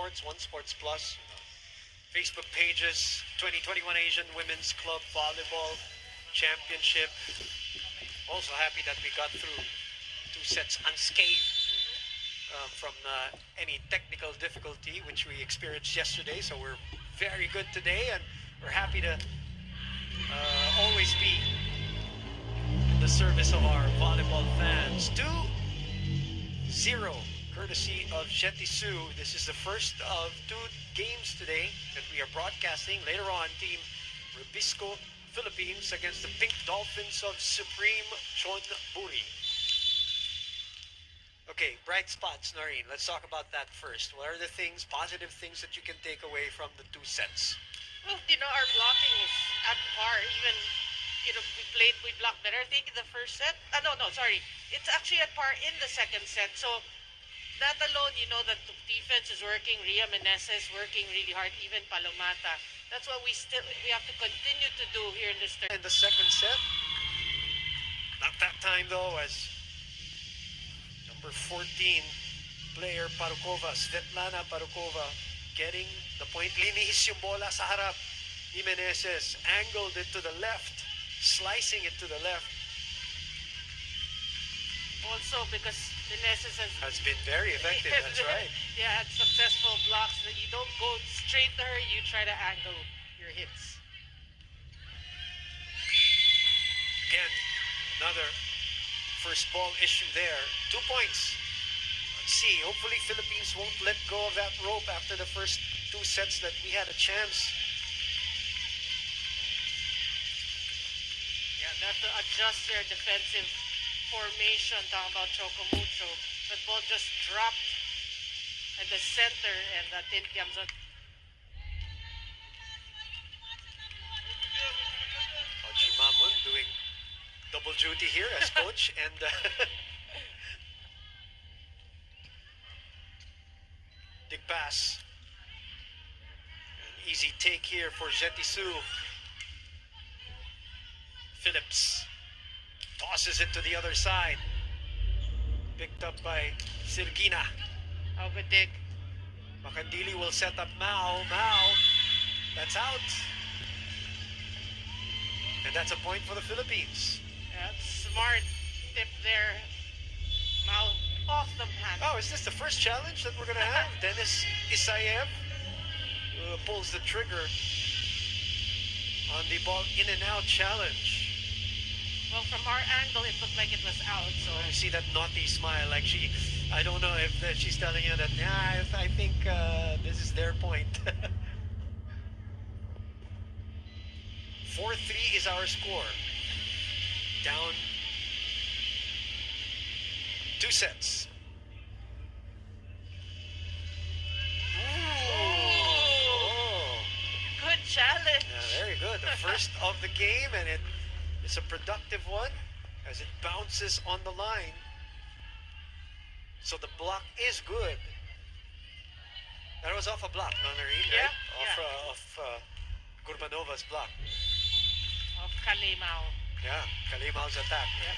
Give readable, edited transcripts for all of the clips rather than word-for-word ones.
Sports, One Sports Plus, Facebook pages, 2021 Asian Women's Club Volleyball Championship. Also happy that we got through 2 sets unscathed from any technical difficulty which we experienced yesterday. So we're very good today, and we're happy to always be in the service of our volleyball fans. 2-0, courtesy of Jetisu. This is the first of 2 games today that we are broadcasting. Later on, Team Rubisco Philippines against the Pink Dolphins of Supreme Chonburi. Okay, bright spots, Noreen. Let's talk about that first. What are the things, positive things that you can take away from the 2 sets? Well, our blocking is at par. Even, we blocked better, I think, in the first set. Sorry. It's actually at par in the second set. So, that alone, that the defense is working. Ria Meneses working really hard. Even Palomata. That's what we have to continue to do here in this third. In the second set, not that time though, as number 14 player Parukova, Svetlana Parukova, getting the point. Linis yung bola sa harap ni Meneses, angled it to the left, slicing it to the left. Also because Meneses has been very effective, that's right. Yeah, had successful blocks that you don't go straight to her, you try to angle your hits. Again, another first ball issue there. 2 points. Let's see. Hopefully Philippines won't let go of that rope after the first 2 sets that we had a chance. Yeah, they have to adjust their defensive formation. Talking about Chocomucho. That ball just dropped at the center, and Tintiamzon. Oji Mamon doing double duty here as coach, and dig pass. An easy take here for Jetisu. Phillips tosses it to the other side. Picked up by Sirgina. Oh, good dig. Makandili will set up Mao. That's out. And that's a point for the Philippines. Yeah, smart tip there. Mao off the hand. Oh, is this the first challenge that we're going to have? Dennis Isayev pulls the trigger on the ball in and out challenge. Well, from our angle, it looked like it was out. So I see that naughty smile, like I don't know if she's telling you that, I think this is their point. 4-3 is our score. Down 2 sets. Good challenge. Yeah, very good. The first of the game, and it's a productive one as it bounces on the line. So the block is good. That was off a block, no, Noreen, yeah, right? Off Gurbanova's block. Of Kalimao. Yeah, Kalimao's attack. Yep.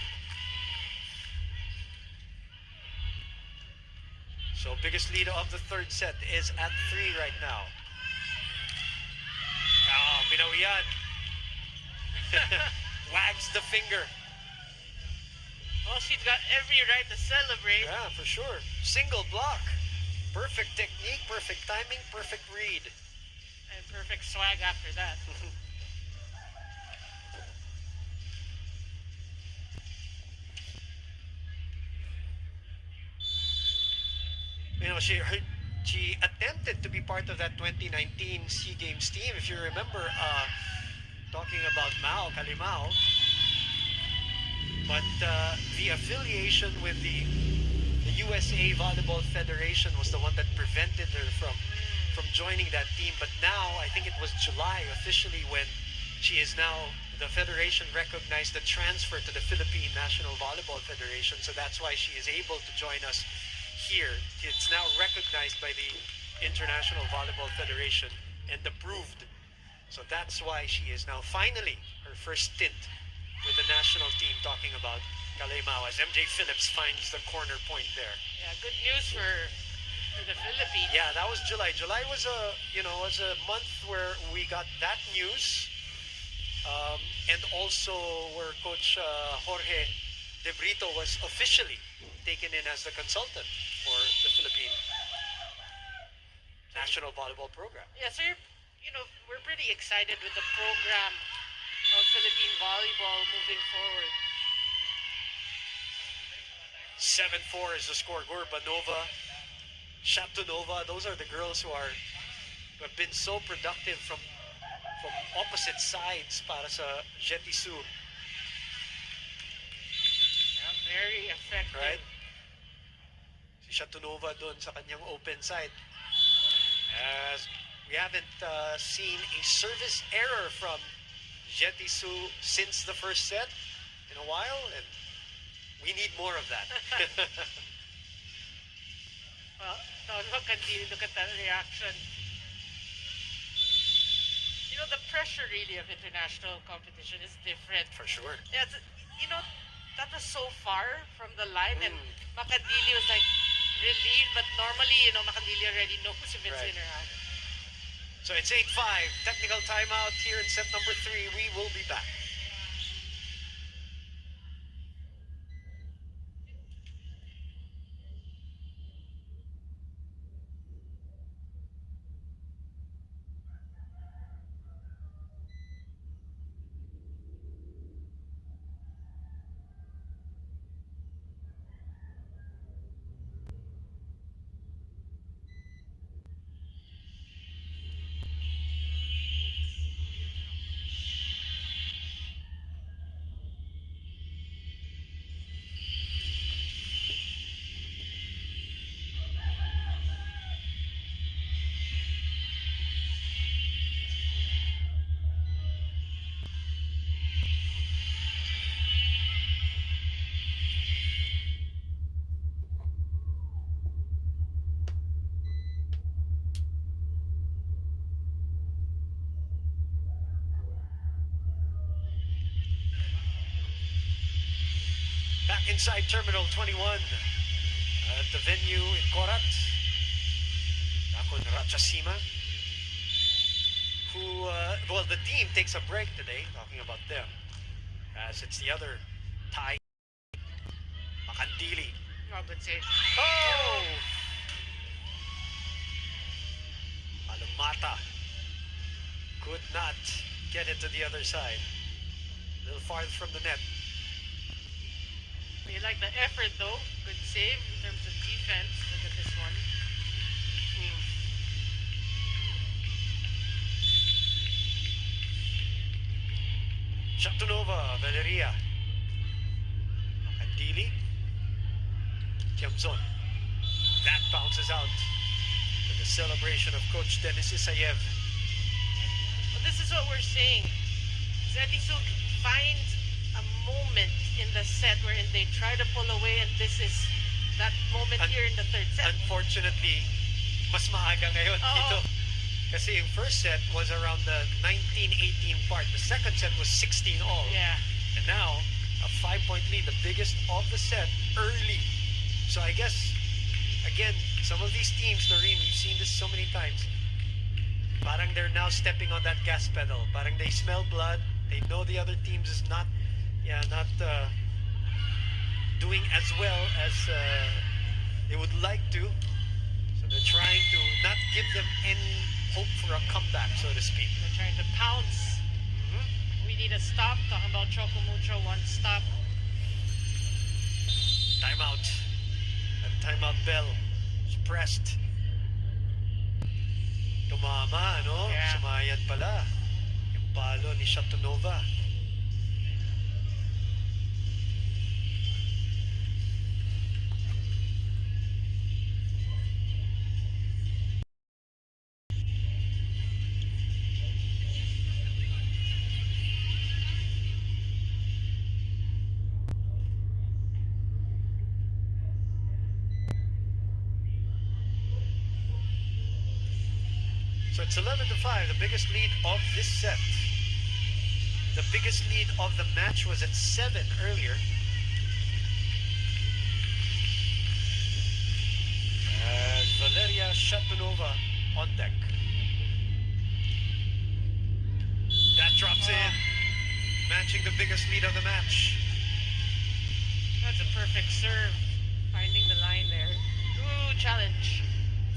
So biggest lead of the third set is at 3 right now. Pinawian. Wags the finger. Well, she's got every right to celebrate. Yeah, for sure. Single block. Perfect technique, perfect timing, perfect read. And perfect swag after that. She attempted to be part of that 2019 SEA Games team. If you remember, talking about Kalimao, but the affiliation with the USA Volleyball Federation was the one that prevented her from joining that team. But now, I think it was July officially when she is now, the federation recognized the transfer to the Philippine National Volleyball Federation. So that's why she is able to join us here. It's now recognized by the International Volleyball Federation and approved. So that's why she is now finally her first stint with the national team, talking about Kalimao, as MJ Phillips finds the corner point there. Yeah, good news for for the Philippines. Yeah, that was July. July was a month where we got that news, and also where Coach Jorge De Brito was officially taken in as the consultant for the Philippine national volleyball program. Yeah, so we're pretty excited with the program of Philippine volleyball moving forward. 7-4 is the score. Gurbanova, Shatunova, those are the girls who have been so productive from opposite sides para sa Jetisu. Yeah, very effective. Right? Si Shatunova doon sa kanyang open side. As we haven't seen a service error from Jetisu since the first set in a while, and we need more of that. Well, look at that reaction. The pressure really of international competition is different. For sure. Yeah, that was so far from the line, and Makadili was like relieved, but normally, Makadili already knows if it's Right. in or out. So it's 8-5. Technical timeout here in set number 3. We will be back. Back inside Terminal 21 at the venue in Korat. Nakon Ratchasima, who, the team takes a break today, talking about them, as it's the other tie. Makandili. I would say. Oh! Alumata could not get it to the other side. A little farther from the net. You like the effort though. Good save in terms of defense. Look at this one. Shatunova, Valeria. Makandili. Tiamzon. That bounces out to the celebration of Coach Denis Isayev. Well, this is what we're saying. Jetisu finds a moment in the set wherein they try to pull away, and this is that moment here in the third set. Unfortunately, mas maaga ngayon dito. Kasi yung first set was around the 19-18 part. The second set was 16 all. Yeah. And now, a 5-point lead, the biggest of the set, early. So I guess, again, some of these teams, Noreen, we've seen this so many times, parang they're now stepping on that gas pedal. Parang they smell blood. They know the other teams is not doing as well as they would like to. So they're trying to not give them any hope for a comeback, so to speak. They're trying to pounce. We need a stop. Talking about Chocomulcho, one stop. Timeout. That timeout bell is pressed. Tumama, no? Yeah. Sumayan pala. Yung palo ni Shatunova. So it's 11-5, the biggest lead of this set. The biggest lead of the match was at 7 earlier. Valeria Shatunova on deck. That drops in, matching the biggest lead of the match. That's a perfect serve. Finding the line there. Ooh, challenge.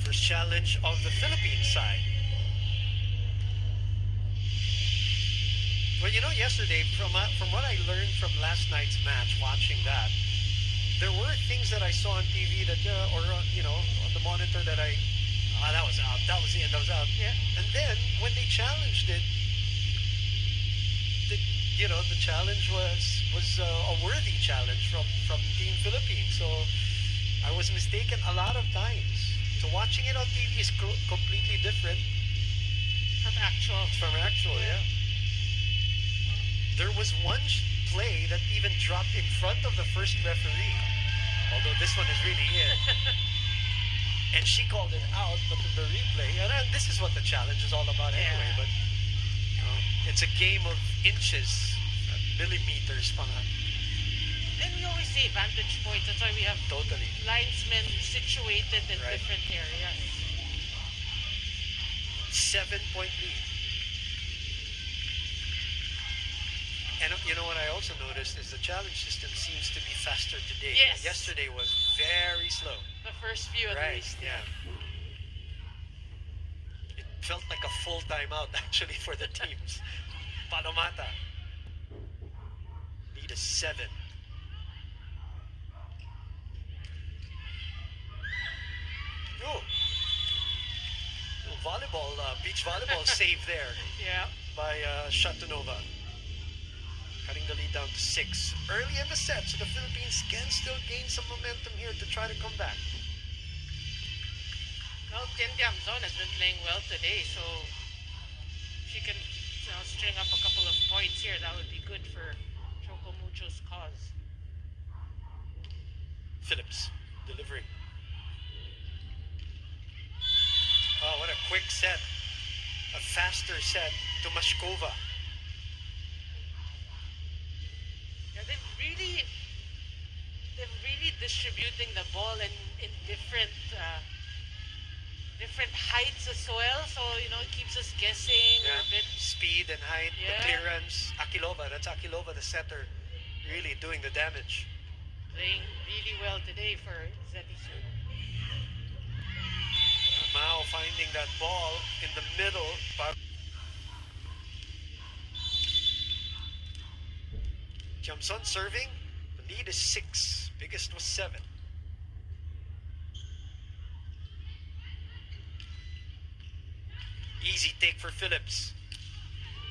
First challenge of the Philippine side. Well, yesterday, from what I learned from last night's match, watching that, there were things that I saw on TV that, on the monitor that that was out, that was in, that was out. Yeah. And then when they challenged it, the challenge was a worthy challenge from Team Philippines. So I was mistaken a lot of times. So watching it on TV is completely different From actual. yeah. There was one play that even dropped in front of the first referee, although this one is really in. And she called it out, but in the replay, and this is what the challenge is all about anyway, Yeah. but it's a game of inches, millimeters, And we always say vantage points. That's why we have totally. linesmen situated in Right. different areas. 7-point lead. And you know what I also noticed is the challenge system seems to be faster today. Yes. Yesterday was very slow. The first few at Right, least. yeah. It felt like a full timeout actually for the teams. Palomata. Lead is 7. Oh. Volleyball, beach volleyball save there Yeah. by Shatunova. Cutting the lead down to 6. Early in the set, so the Philippines can still gain some momentum here to try to come back. Well, Tian Tiamzon has been playing well today, so she can string up a couple of points here. That would be good for Choco Mucho's cause. Phillips delivering. Oh, what a quick set. A faster set to Mashkova. Yeah, they're really distributing the ball in different different heights as well. So it keeps us guessing Yeah. a bit. Speed and height, Yeah. the clearance. That's Akilova, the setter, really doing the damage. Playing really well today for Zetisu. Mao finding that ball in the middle. Jamson serving. The lead is 6. Biggest was 7. Easy take for Phillips.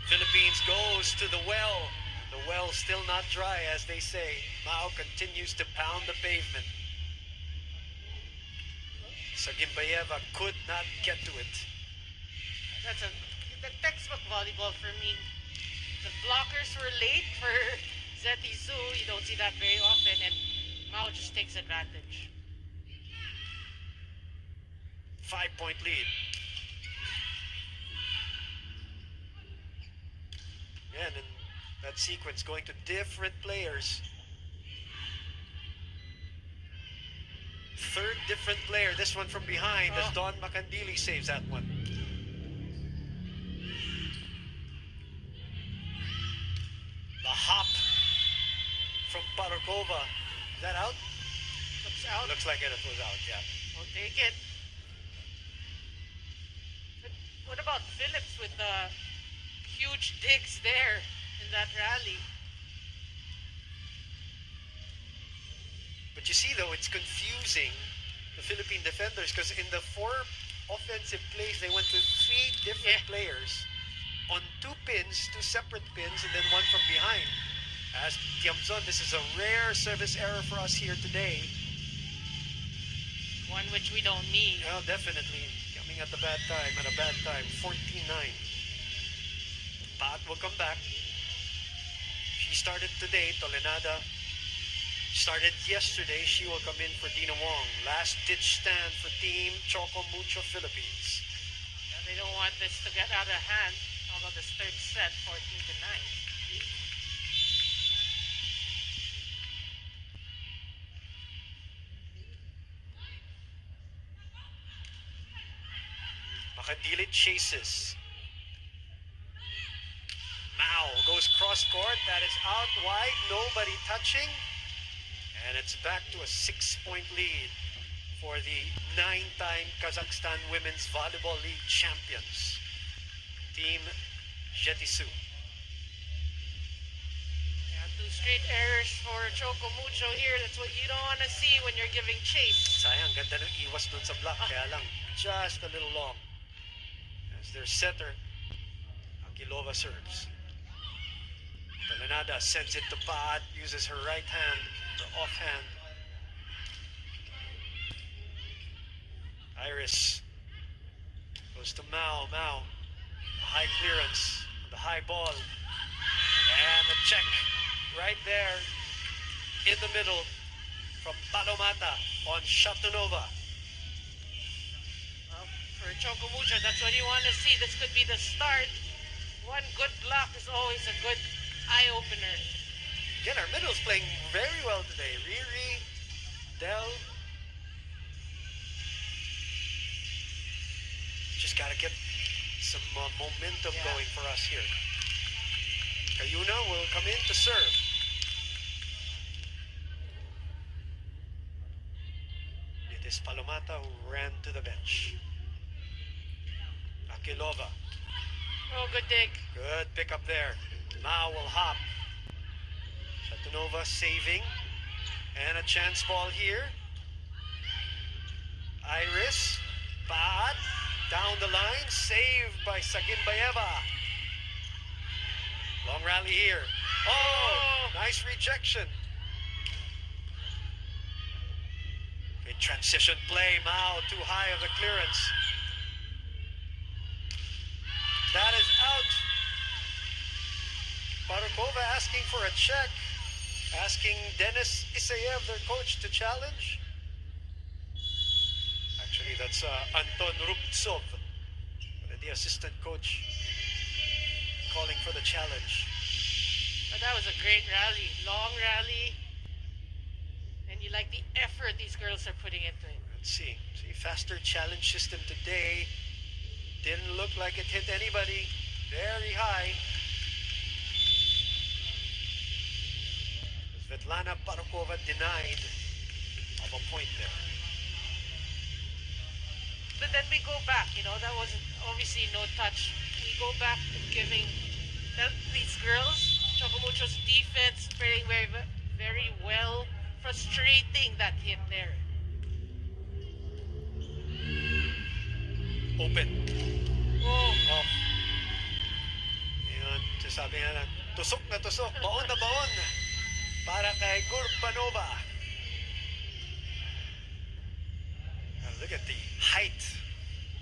Philippines goes to the well. The well still not dry, as they say. Mao continues to pound the pavement. Sagimbayeva could not get to it. That's the textbook volleyball for me. The blockers were late for Zetisu. You don't see that very often, and Mao just takes advantage. 5-point lead. Yeah, and then that sequence going to different players. Third different player, this one from behind, as Don Macandili saves that one. The hop from Parokova. Is that out? Looks out. Looks like it was out, yeah. We'll take it. But what about Phillips with the huge digs there in that rally? But you see, though, it's confusing the Philippine defenders because in the 4 offensive plays, they went to 3 different players on 2 pins, 2 separate pins, and then one from behind. As Tiamzon, this is a rare service error for us here today. One which we don't need. Well, definitely coming at the bad time, 14-9. Pat will come back. She started today, Tolenada. Started yesterday, she will come in for Dina Wong. Last ditch stand for Team Choco Mucho Philippines. And they don't want this to get out of hand. How about this third set, 14-9? avoid chases. Mao goes cross court. That is out wide. Nobody touching. And it's back to a 6-point lead for the 9-time Kazakhstan Women's Volleyball League champions, Team Jetisu. Yeah, 2 straight errors for Choco Mucho here. That's what you don't want to see when you're giving chase. Sayang, ganda ng iwas dun sa block. Kaya lang, just a little long. As their setter, Akilova serves. Talanada sends it to Paat, uses her right hand, her offhand. Iris goes to Mao. Mao, high clearance, the high ball, and the check right there in the middle from Palomata on Shatunova. Well, for Choco Mucho, that's what you want to see. This could be the start. One good block is always a good eye-opener. Again, our middle's playing very well today. Riri, Del. Just got to get some momentum going for us here. Kayuna will come in to serve. It is Palomata who ran to the bench. Akilova. Oh, good dig. Good pick up there. Mao will hop. Shatunova saving. And a chance ball here. Iris. Paat. Down the line. Saved by Saginbayeva. Long rally here. Oh! Nice rejection. Okay, transition play. Mao too high of the clearance. That is out. Barukova asking for a check. Asking Denis Isayev, their coach, to challenge. Actually, that's Anton Rubtsov, the assistant coach, calling for the challenge. But that was a great rally. Long rally. And you like the effort these girls are putting into it. Let's see. See, faster challenge system today. Didn't look like it hit anybody. Very high. Svetlana Barukova denied of a point there. But then we go back, that was obviously no touch. We go back to giving these girls, Choco Mucho's defense, playing very, very well. Frustrating that hit there. Open. Oh. Yun, sasabi nga lang, tusok na tusok, baon na baon para kay Gurbanova. Look at the height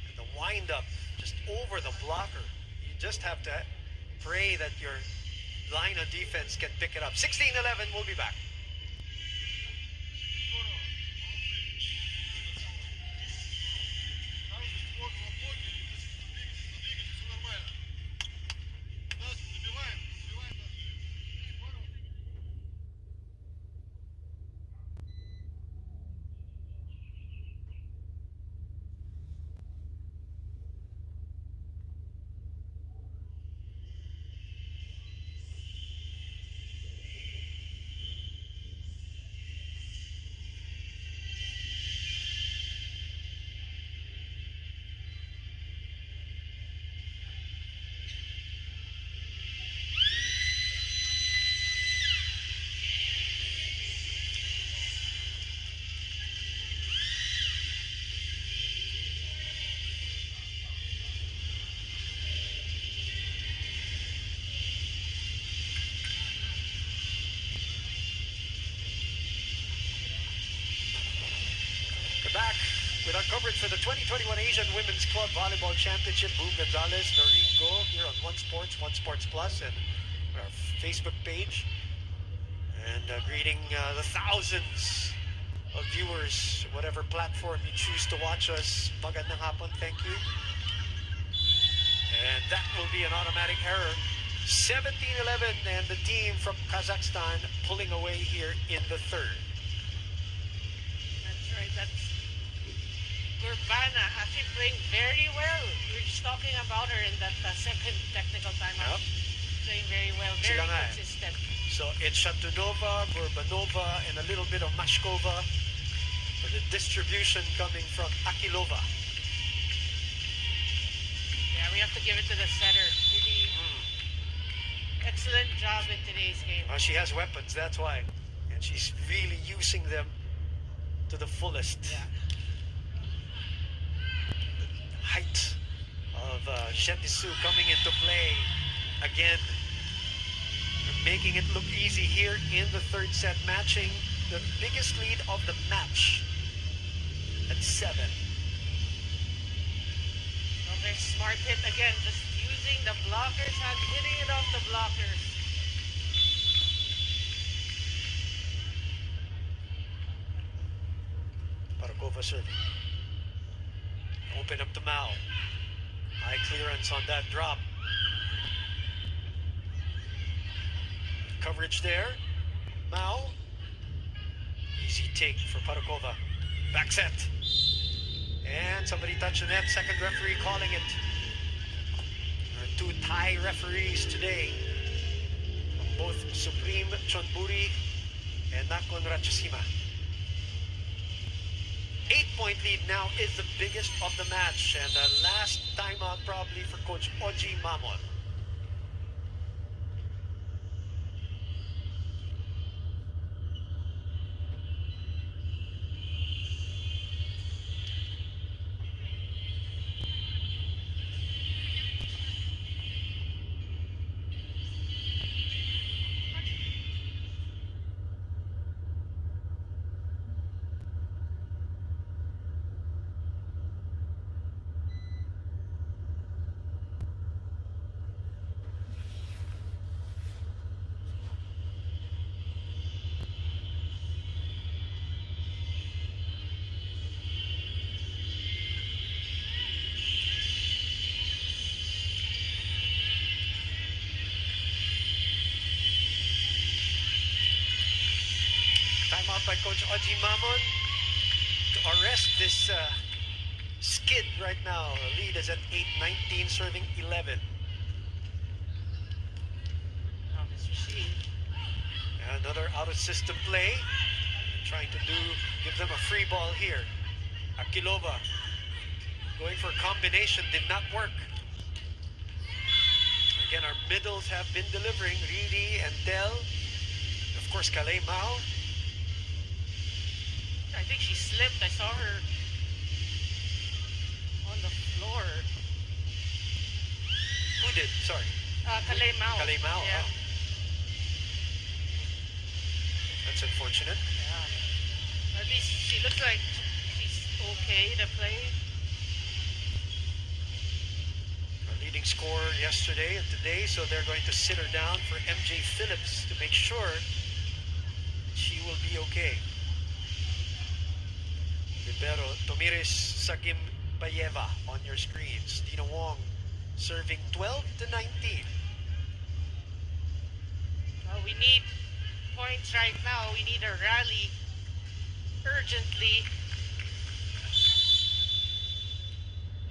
and the wind-up just over the blocker. You just have to pray that your line of defense can pick it up. 16-11, we'll be back. Back with our coverage for the 2021 Asian Women's Club Volleyball Championship. Boom Gonzalez, Noreen Go here on One Sports Plus, and our Facebook page. And greeting the thousands of viewers, whatever platform you choose to watch us. Magandang hapon, thank you. And that will be an automatic error. 17-11, and the team from Kazakhstan pulling away here in the third. That's right, that's Gurbana actually playing very well. We're just talking about her in that second technical timeout. Yep. Playing very well, very Sila nga eh. consistent. So it's Shatunova, Gorbanova, and a little bit of Mashkova. For the distribution coming from Akilova. Yeah, we have to give it to the setter. Really excellent job in today's game. She has weapons, that's why. And she's really using them to the fullest. Yeah. The height of Shetisu coming into play again. Making it look easy here in the third set, matching the biggest lead of the match at 7. Well, very smart hit again, just using the blockers and hitting it off the blockers. Parakova serving. Open up to Mao. High clearance on that drop. Coverage there. Mao. Easy take for Parakova. Back set. And somebody touched the net. Second referee calling it. There are 2 Thai referees today. From both Supreme Chonburi and Nakhon Ratchasima. 8-point lead now is the biggest of the match. And the last timeout probably for Coach Oji Mamon. Timeout by Coach Oji Mamon to arrest this skid right now. The lead is at 8-19, serving 11. Now this receive. Another out-of-system play. Trying to give them a free ball here. Akilova going for a combination, did not work. Again, our middles have been delivering. Riri and Del. Of course, Kalei Mao. I think she slipped. I saw her on the floor. Who did? Sorry. Kalei Mao. Kalei Mao. Yeah. Oh. That's unfortunate. Yeah. At least she looks like she's okay to play. Our leading scorer yesterday and today, so they're going to sit her down for MJ Phillips to make sure she will be okay. Libero Tomiris Sagim Bayeva on your screens. Dina Wong serving 12-19. Well, we need points right now. We need a rally urgently.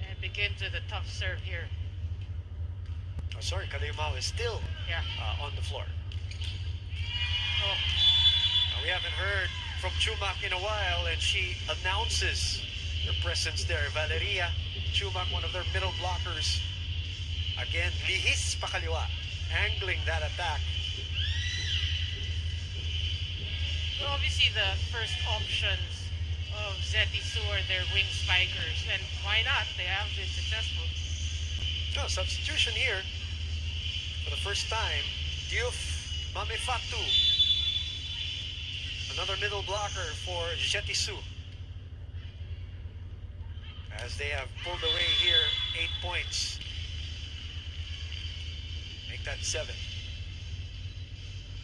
And begin to the tough serve here. Oh, sorry, Kalei Mao is still on the floor. Oh, We haven't heard from Chumak in a while, and she announces her presence there. Valeria Chumak, one of their middle blockers. Again, lihis pakaliwa, angling that attack. well, obviously the first options of Zetisu are their wing spikers, and why not? They have been successful. Oh, substitution here. For the first time, Diouf Mamefatu. Another middle blocker for Jetisu. As they have pulled away here 8 points. Make that 7.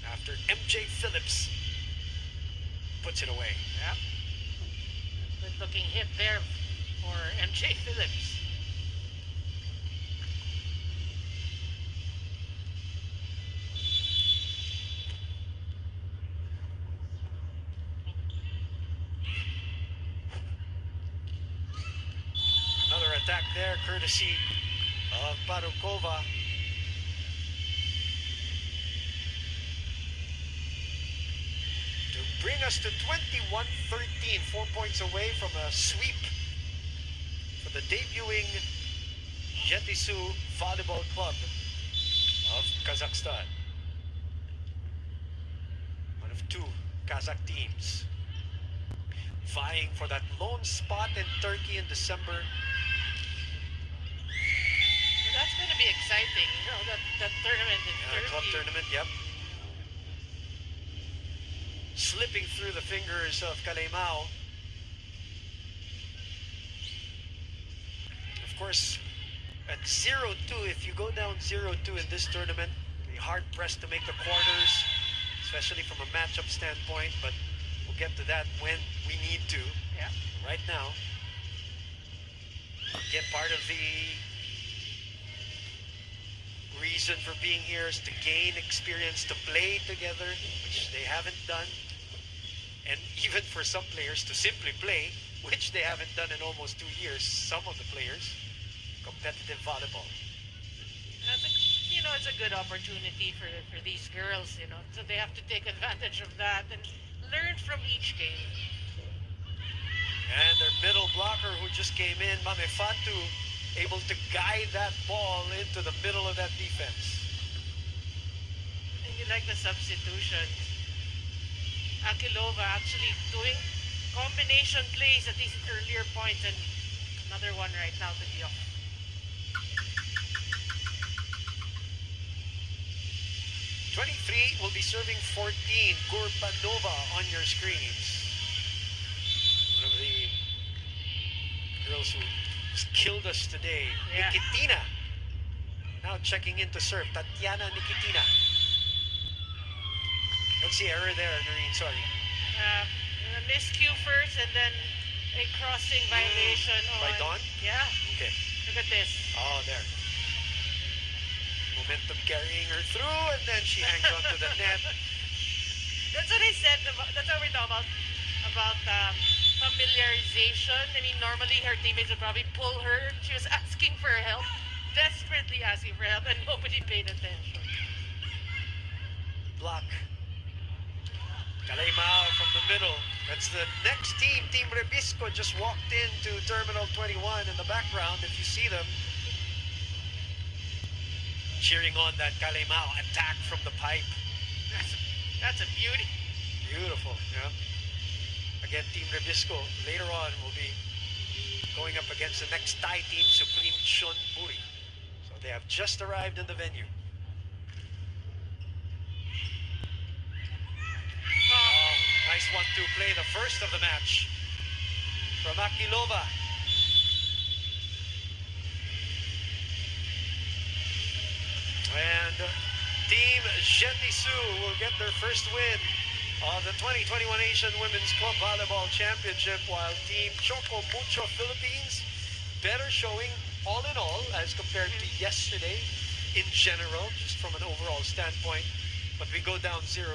After MJ Phillips puts it away. Yeah. Good looking hit there for MJ Phillips. Another attack there, courtesy of Parukova. To bring us to 21-13, 4 points away from a sweep for the debuting Jetisu Volleyball Club of Kazakhstan. One of two Kazakh teams vying for that lone spot in Turkey in December. That's going to be exciting, you know, that tournament in Turkey. Club tournament, yep. Slipping through the fingers of Kalemao. Of course, at 0-2, if you go down 0-2 in this tournament, you're hard-pressed to make the quarters, especially from a matchup standpoint, but we'll get to that when we need to. Yeah. Right now, get part of the reason for being here is to gain experience, to play together, which they haven't done. And even for some players to simply play, which they haven't done in almost 2 years, some of the players, competitive volleyball. It's a good opportunity for these girls, you know, so they have to take advantage of that and learn from each game. And their middle blocker who just came in, Mame Fatu, able to guide that ball into the middle of that defense. And you like the substitutions. Akilova actually doing combination plays at these earlier points, and another one right now to be off. will be serving 14. Gurbanova on your screens. One of the girls who killed us today. Yeah. Nikitina. Now checking in to serve. Tatiana Nikitina. Let's see, error there, Noreen, sorry. A miscue first and then a crossing violation By on... Dawn? Yeah. Okay. Look at this. Oh, there. Momentum carrying her through, and then she hangs onto the net. That's what I said. That's what we're talking about familiarization. I mean, normally her teammates would probably pull her. She was asking for help, desperately asking for help, and nobody paid attention. Block. Kalemao from the middle. That's the next team. Team Rebisco just walked into Terminal 21 in the background, if you see them. Cheering on that Kalemao attack from the pipe. That's a beauty. Beautiful, yeah. Again, Team Rebisco later on will be going up against the next Thai team, Supreme Chonburi. So they have just arrived in the venue. Oh, nice 1-2 play, the first of the match from Akilova. And Team Jetisu will get their first win of the 2021 Asian Women's Club Volleyball Championship, while Team Choco Mucho Philippines, better showing all in all as compared to yesterday in general, just from an overall standpoint. But we go down 0